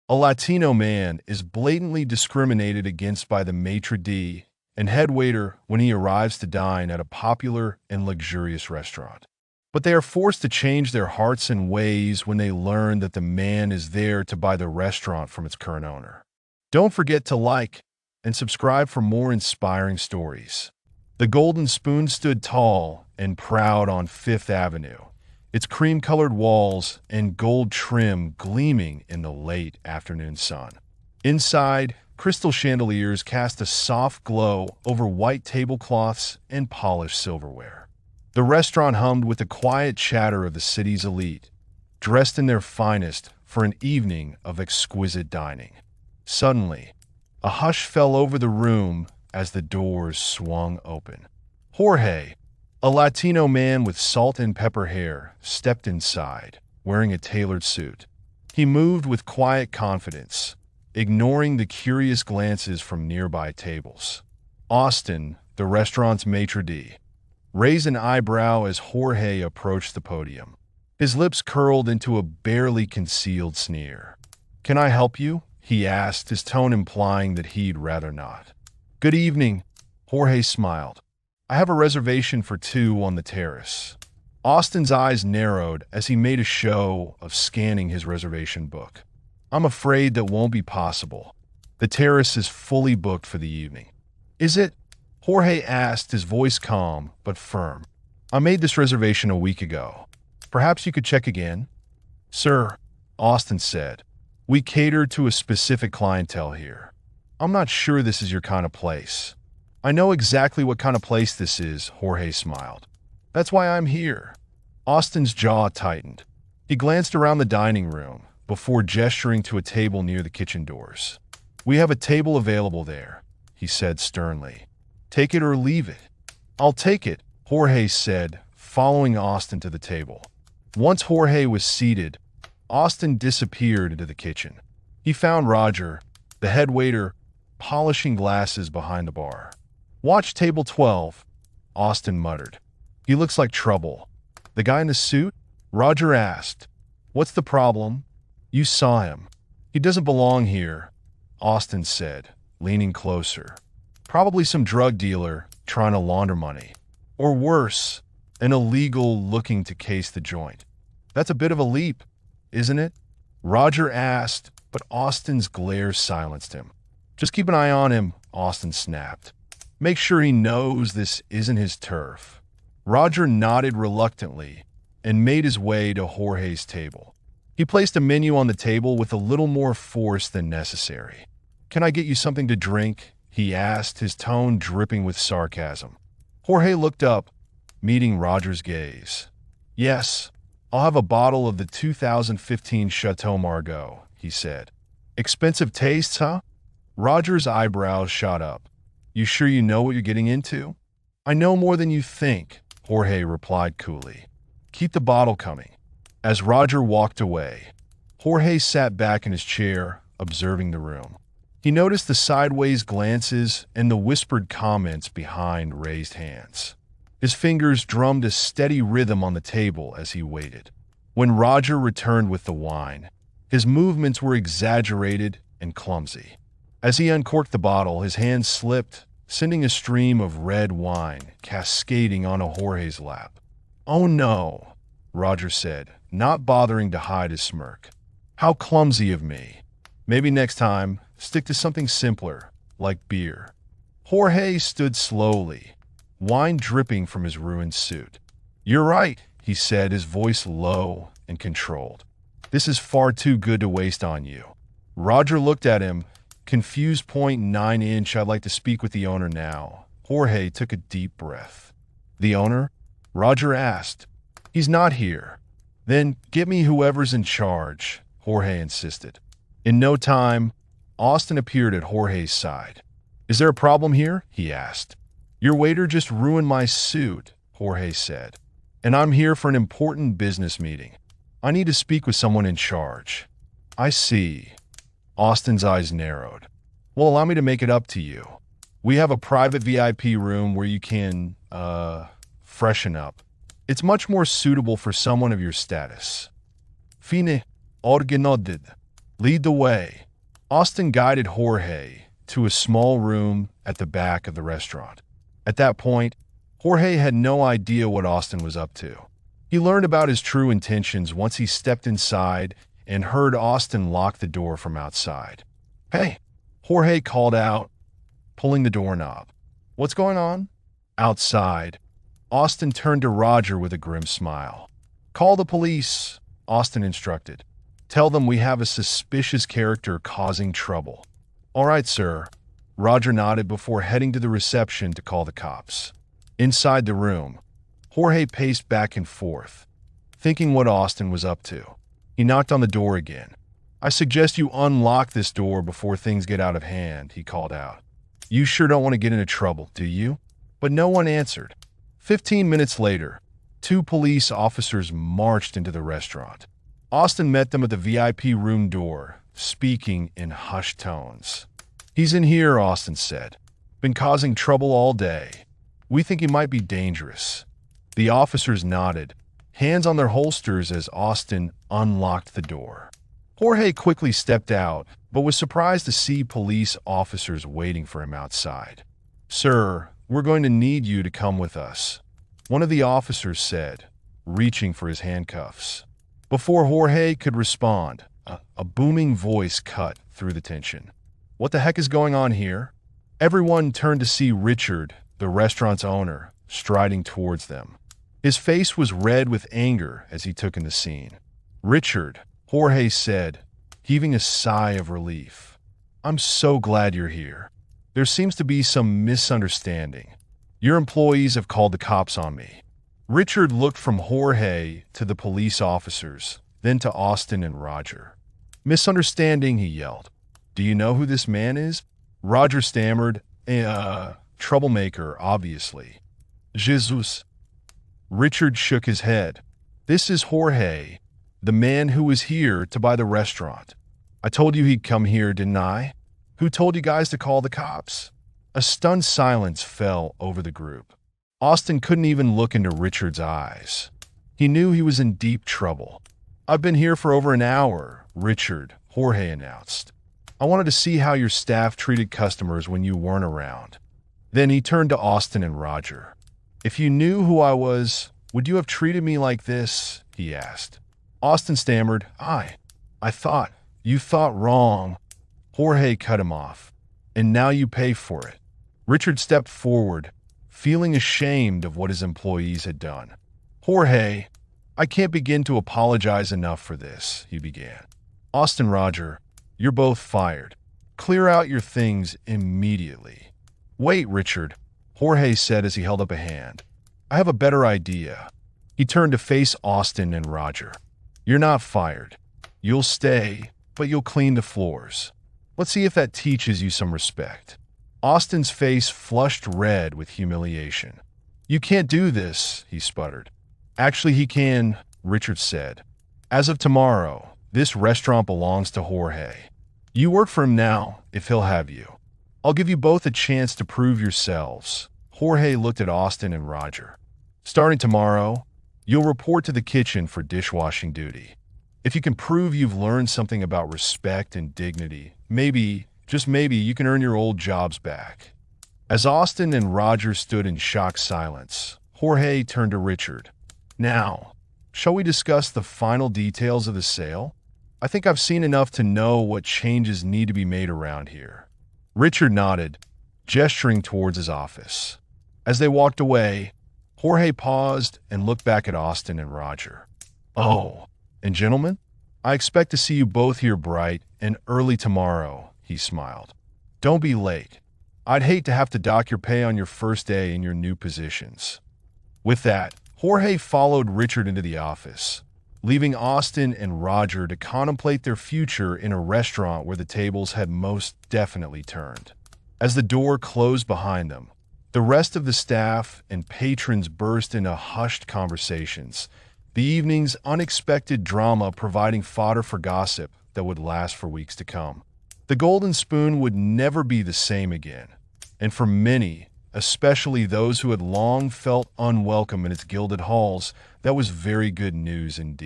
A Latino man is blatantly discriminated against by the maître d' and head waiter when he arrives to dine at a popular and luxurious restaurant. But they are forced to change their hearts and ways when they learn that the man is there to buy the restaurant from its current owner. Don't forget to like and subscribe for more inspiring stories. The Golden Spoon stood tall and proud on Fifth Avenue, its cream-colored walls and gold trim gleaming in the late afternoon sun. Inside, crystal chandeliers cast a soft glow over white tablecloths and polished silverware. The restaurant hummed with the quiet chatter of the city's elite, dressed in their finest for an evening of exquisite dining. Suddenly, a hush fell over the room as the doors swung open. Jorge, a Latino man with salt and pepper hair, stepped inside, wearing a tailored suit. He moved with quiet confidence, ignoring the curious glances from nearby tables. Austin, the restaurant's maitre d', raised an eyebrow as Jorge approached the podium. His lips curled into a barely concealed sneer. "Can I help you?" he asked, his tone implying that he'd rather not. "Good evening," Jorge smiled. "I have a reservation for two on the terrace." Austin's eyes narrowed as he made a show of scanning his reservation book. "I'm afraid that won't be possible. The terrace is fully booked for the evening." "Is it?" Jorge asked, his voice calm but firm. "I made this reservation a week ago. Perhaps you could check again?" "Sir," Austin said, "we cater to a specific clientele here. I'm not sure this is your kind of place." "I know exactly what kind of place this is," Jorge smiled. "That's why I'm here." Austin's jaw tightened. He glanced around the dining room before gesturing to a table near the kitchen doors. "We have a table available there," he said sternly. "Take it or leave it." "I'll take it," Jorge said, following Austin to the table. Once Jorge was seated, Austin disappeared into the kitchen. He found Roger, the head waiter, polishing glasses behind the bar. "Watch table 12, Austin muttered. "He looks like trouble." "The guy in the suit?" Roger asked. "What's the problem?" "You saw him. He doesn't belong here," Austin said, leaning closer. "Probably some drug dealer trying to launder money. Or worse, an illegal looking to case the joint." "That's a bit of a leap, isn't it?" Roger asked, but Austin's glare silenced him. "Just keep an eye on him," Austin snapped. "Make sure he knows this isn't his turf." Roger nodded reluctantly and made his way to Jorge's table. He placed a menu on the table with a little more force than necessary. "Can I get you something to drink?" he asked, his tone dripping with sarcasm. Jorge looked up, meeting Roger's gaze. "Yes, I'll have a bottle of the 2015 Chateau Margaux," he said. "Expensive tastes, huh?" Roger's eyebrows shot up. "You sure you know what you're getting into?" "I know more than you think," Jorge replied coolly. "Keep the bottle coming." As Roger walked away, Jorge sat back in his chair, observing the room. He noticed the sideways glances and the whispered comments behind raised hands. His fingers drummed a steady rhythm on the table as he waited. When Roger returned with the wine, his movements were exaggerated and clumsy. As he uncorked the bottle, his hand slipped, sending a stream of red wine cascading onto Jorge's lap. "Oh no," Roger said, not bothering to hide his smirk. "How clumsy of me. Maybe next time, stick to something simpler, like beer." Jorge stood slowly, wine dripping from his ruined suit. "You're right," he said, his voice low and controlled. "This is far too good to waste on you." Roger looked at him, confused. .9 inch. "I'd like to speak with the owner now." Jorge took a deep breath. "The owner?" Roger asked. "He's not here." "Then get me whoever's in charge," Jorge insisted. In no time, Austin appeared at Jorge's side. "Is there a problem here?" he asked. "Your waiter just ruined my suit," Jorge said. "And I'm here for an important business meeting. I need to speak with someone in charge." "I see." Austin's eyes narrowed. "Well, allow me to make it up to you. We have a private VIP room where you can, freshen up. It's much more suitable for someone of your status." "Fine, organodid." Lead the way. Austin guided Jorge to a small room at the back of the restaurant. At that point, Jorge had no idea what Austin was up to. He learned about his true intentions once he stepped inside and heard Austin lock the door from outside. "Hey," Jorge called out, pulling the doorknob. "What's going on?" Outside, Austin turned to Roger with a grim smile. "Call the police," Austin instructed. "Tell them we have a suspicious character causing trouble." "All right, sir." Roger nodded before heading to the reception to call the cops. Inside the room, Jorge paced back and forth, thinking what Austin was up to. He knocked on the door again. "I suggest you unlock this door before things get out of hand," he called out. "You sure don't want to get into trouble, do you?" But no one answered. 15 minutes later, 2 police officers marched into the restaurant. Austin met them at the VIP room door, speaking in hushed tones. "He's in here," Austin said. "Been causing trouble all day. We think he might be dangerous." The officers nodded, hands on their holsters as Austin unlocked the door. Jorge quickly stepped out, but was surprised to see police officers waiting for him outside. "Sir, we're going to need you to come with us," one of the officers said, reaching for his handcuffs. Before Jorge could respond, a booming voice cut through the tension. "What the heck is going on here?" Everyone turned to see Richard, the restaurant's owner, striding towards them. His face was red with anger as he took in the scene. "Richard," Jorge said, heaving a sigh of relief. "I'm so glad you're here. There seems to be some misunderstanding. Your employees have called the cops on me." Richard looked from Jorge to the police officers, then to Austin and Roger. "Misunderstanding," he yelled. "Do you know who this man is?" Roger stammered, "Troublemaker, obviously." "Jesus." Richard shook his head. "This is Jorge, the man who was here to buy the restaurant. I told you he'd come here, didn't I? Who told you guys to call the cops?" A stunned silence fell over the group. Austin couldn't even look into Richard's eyes. He knew he was in deep trouble. "I've been here for over an hour," Jorge announced. "I wanted to see how your staff treated customers when you weren't around." Then he turned to Austin and Roger. "If you knew who I was, would you have treated me like this?" he asked. Austin stammered, You thought wrong." Jorge cut him off. "And now you pay for it." Richard stepped forward, feeling ashamed of what his employees had done. "Jorge, I can't begin to apologize enough for this," he began. "Austin, Roger, you're both fired. Clear out your things immediately." "Wait, Richard," Jorge said as he held up a hand. "I have a better idea." He turned to face Austin and Roger. "You're not fired. You'll stay, but you'll clean the floors. Let's see if that teaches you some respect." Austin's face flushed red with humiliation. "You can't do this," he sputtered. "Actually, he can," Richard said. "As of tomorrow, this restaurant belongs to Jorge. You work for him now, if he'll have you. I'll give you both a chance to prove yourselves." Jorge looked at Austin and Roger. "Starting tomorrow, you'll report to the kitchen for dishwashing duty. If you can prove you've learned something about respect and dignity, maybe, just maybe, you can earn your old jobs back." As Austin and Roger stood in shocked silence, Jorge turned to Richard. "Now, shall we discuss the final details of the sale? I think I've seen enough to know what changes need to be made around here." Richard nodded, gesturing towards his office. As they walked away, Jorge paused and looked back at Austin and Roger. "Oh, and gentlemen, I expect to see you both here bright and early tomorrow," he smiled. "Don't be late. I'd hate to have to dock your pay on your first day in your new positions." With that, Jorge followed Richard into the office, leaving Austin and Roger to contemplate their future in a restaurant where the tables had most definitely turned. As the door closed behind them, the rest of the staff and patrons burst into hushed conversations, the evening's unexpected drama providing fodder for gossip that would last for weeks to come. The Golden Spoon would never be the same again, and for many, especially those who had long felt unwelcome in its gilded halls, that was very good news indeed.